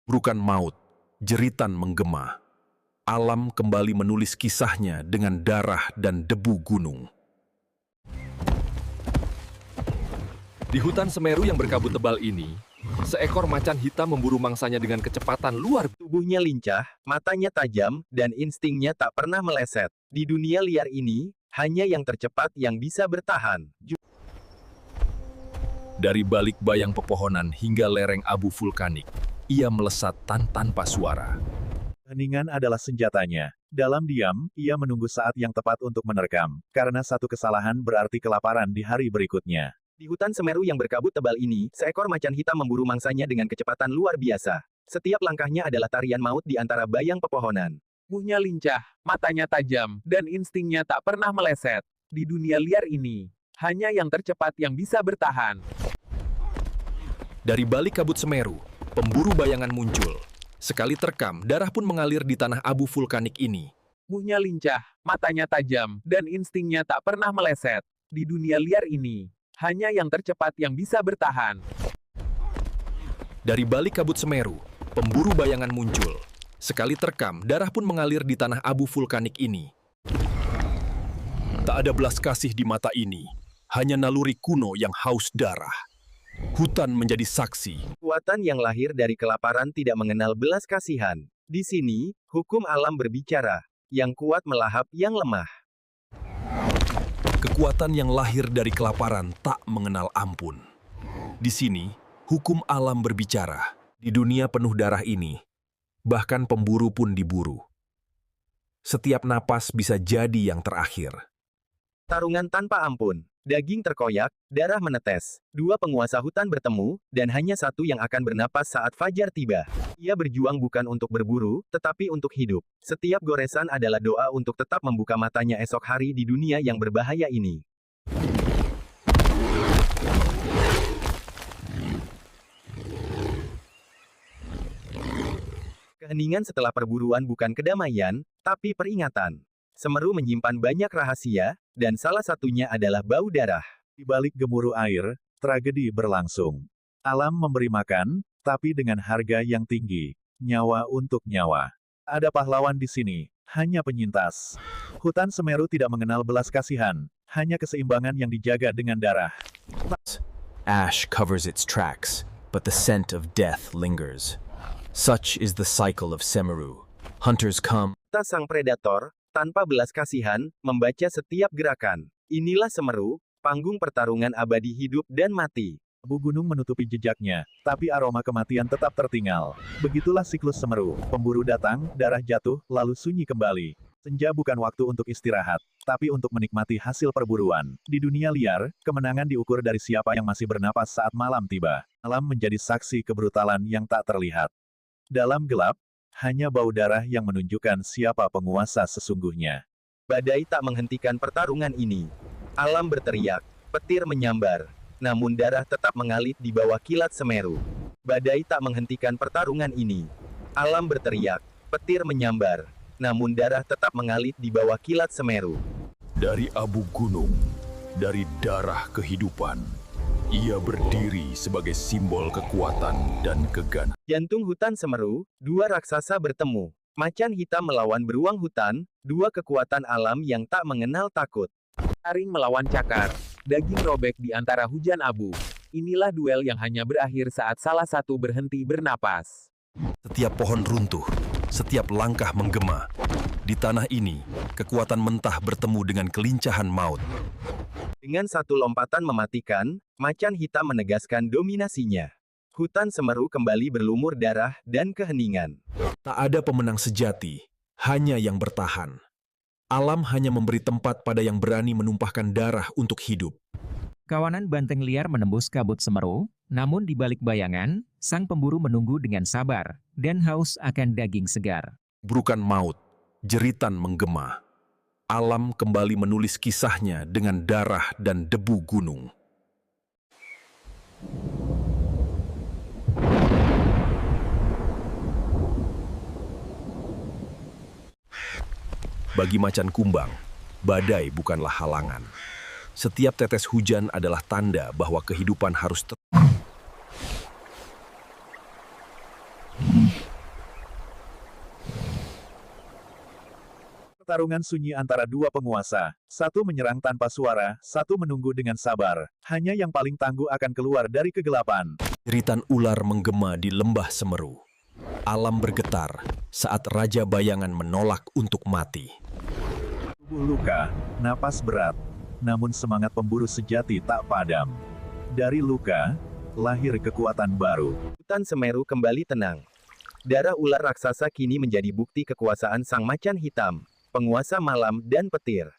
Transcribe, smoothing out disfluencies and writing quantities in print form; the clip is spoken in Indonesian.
Burukan maut, jeritan menggema. Alam kembali menulis kisahnya dengan darah dan debu gunung. Di hutan Semeru yang berkabut tebal ini, seekor macan hitam memburu mangsanya dengan kecepatan luar biasa. Tubuhnya lincah, matanya tajam, dan instingnya tak pernah meleset. Di dunia liar ini, hanya yang tercepat yang bisa bertahan. Dari balik bayang pepohonan hingga lereng abu vulkanik, ia melesat tanpa suara. Heningan adalah senjatanya. Dalam diam, ia menunggu saat yang tepat untuk menerkam, karena satu kesalahan berarti kelaparan di hari berikutnya. Di hutan Semeru yang berkabut tebal ini, seekor macan hitam memburu mangsanya dengan kecepatan luar biasa. Setiap langkahnya adalah tarian maut di antara bayang pepohonan. Tubuhnya lincah, matanya tajam, dan instingnya tak pernah meleset. Di dunia liar ini, hanya yang tercepat yang bisa bertahan. Dari balik kabut Semeru, pemburu bayangan muncul. Sekali terkam, darah pun mengalir di tanah abu vulkanik ini. Tubuhnya lincah, matanya tajam, dan instingnya tak pernah meleset. Di dunia liar ini, hanya yang tercepat yang bisa bertahan. Dari balik kabut Semeru, pemburu bayangan muncul. Sekali terkam, darah pun mengalir di tanah abu vulkanik ini. Tak ada belas kasih di mata ini, hanya naluri kuno yang haus darah. Hutan menjadi saksi. Kekuatan yang lahir dari kelaparan tidak mengenal belas kasihan. Di sini, hukum alam berbicara. Yang kuat melahap yang lemah. Kekuatan yang lahir dari kelaparan tak mengenal ampun. Di sini, hukum alam berbicara. Di dunia penuh darah ini, bahkan pemburu pun diburu. Setiap napas bisa jadi yang terakhir. Tarungan tanpa ampun. Daging terkoyak, darah menetes. Dua penguasa hutan bertemu, dan hanya satu yang akan bernapas saat fajar tiba. Ia berjuang bukan untuk berburu, tetapi untuk hidup. Setiap goresan adalah doa untuk tetap membuka matanya esok hari di dunia yang berbahaya ini. Keheningan setelah perburuan bukan kedamaian, tapi peringatan. Semeru menyimpan banyak rahasia, dan salah satunya adalah bau darah. Di balik gemuruh air, tragedi berlangsung. Alam memberi makan, tapi dengan harga yang tinggi. Nyawa untuk nyawa. Ada pahlawan di sini, hanya penyintas. Hutan Semeru tidak mengenal belas kasihan, hanya keseimbangan yang dijaga dengan darah. Ash covers its tracks, but the scent of death lingers. Such is the cycle of Semeru. Hunters come. Sang predator, tanpa belas kasihan, membaca setiap gerakan. Inilah Semeru, panggung pertarungan abadi hidup dan mati. Abu gunung menutupi jejaknya, tapi aroma kematian tetap tertinggal. Begitulah siklus Semeru. Pemburu datang, darah jatuh, lalu sunyi kembali. Senja bukan waktu untuk istirahat, tapi untuk menikmati hasil perburuan. Di dunia liar, kemenangan diukur dari siapa yang masih bernapas saat malam tiba. Alam menjadi saksi kebrutalan yang tak terlihat. Dalam gelap, hanya bau darah yang menunjukkan siapa penguasa sesungguhnya. Badai tak menghentikan pertarungan ini. Alam berteriak, petir menyambar, namun darah tetap mengalir di bawah kilat Semeru. Badai tak menghentikan pertarungan ini. Alam berteriak, petir menyambar, namun darah tetap mengalir di bawah kilat Semeru. Dari abu gunung, dari darah kehidupan, ia berdiri sebagai simbol kekuatan dan keganasan. Jantung hutan Semeru, dua raksasa bertemu. Macan hitam melawan beruang hutan, dua kekuatan alam yang tak mengenal takut. Taring melawan cakar, daging robek di antara hujan abu. Inilah duel yang hanya berakhir saat salah satu berhenti bernapas. Setiap pohon runtuh, setiap langkah menggema. Di tanah ini, kekuatan mentah bertemu dengan kelincahan maut. Dengan satu lompatan mematikan, macan hitam menegaskan dominasinya. Hutan Semeru kembali berlumur darah dan keheningan. Tak ada pemenang sejati, hanya yang bertahan. Alam hanya memberi tempat pada yang berani menumpahkan darah untuk hidup. Kawanan banteng liar menembus kabut Semeru, namun di balik bayangan, sang pemburu menunggu dengan sabar, dan haus akan daging segar. Burukan maut, jeritan menggema. Alam kembali menulis kisahnya dengan darah dan debu gunung. Bagi macan kumbang, badai bukanlah halangan. Setiap tetes hujan adalah tanda bahwa kehidupan harus tetap. Pertarungan sunyi antara dua penguasa. Satu menyerang tanpa suara, satu menunggu dengan sabar. Hanya yang paling tangguh akan keluar dari kegelapan. Jeritan ular menggema di lembah Semeru. Alam bergetar saat Raja Bayangan menolak untuk mati. Tubuh luka, napas berat. Namun semangat pemburu sejati tak padam. Dari luka, lahir kekuatan baru. Hutan Semeru kembali tenang. Darah ular raksasa kini menjadi bukti kekuasaan sang macan hitam, penguasa malam dan petir.